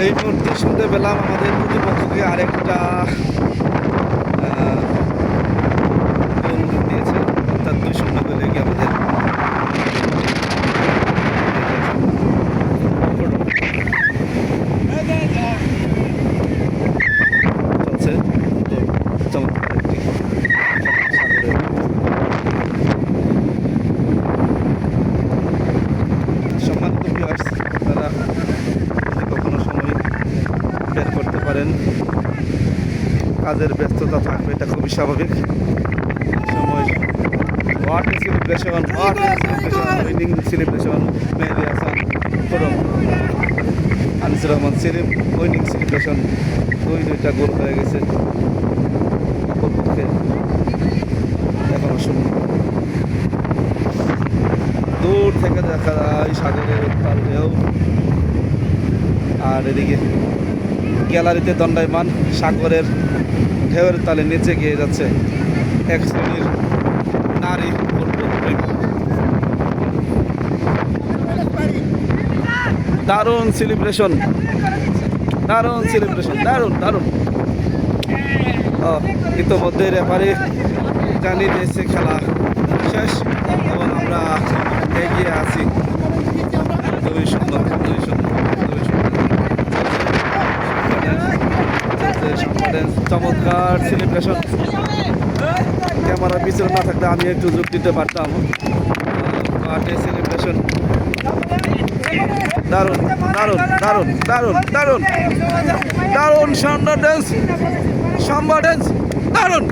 এই মুহূর্তে শুনতে পেলাম আমাদের প্রতিপক্ষকে আরেকটা গোল দিয়েছে, অর্থাৎ 2-0 গোলে গিয়ে আমাদের চলছে। তো চমৎকার একটি সাগরের সম্মানিত ভিউয়ার্স, আপনারা যদি কখনো সময় বের করতে পারেন, কাজের ব্যস্ততা থাকবে, এটা খুবই স্বাভাবিক সময়। What a celebration, what a celebration, winning celebration, Mehedi Hasan Karam, Anisur Rahman Selim, winning celebration, 2-2টা গোল হয়ে গেছে অপরপক্ষে, এখনো শূন্য। দূর থেকে দেখা যায় সাগরের উত্তাল ঢেউ, আর এদিকে গ্যালারিতে দণ্ডায়মান সাগরের ঢেউয়ের তালে নিচে গিয়ে যাচ্ছে এক শ্রেণীর নারী ফুটবল প্রেমী। দারুণ সেলিব্রেশন, দারুণ সেলিব্রেশন, দারুণ দারুণ। ইতোমধ্যে রেফারি জানিয়ে দিয়েছে খেলা শেষ এবং আমরা এগিয়ে আছি 2-0। চমৎকার সেলিব্রেশন, ক্যামেরার পিছনে না থাকলে আমি একটু যোগ দিতে পারতাম। সেলিব্রেশন দারুণ দারুণ দারুণ দারুণ দারুণ দারুণ, সাম্বা ড্যান্স, সাম্বা ড্যান্স, দারুণ।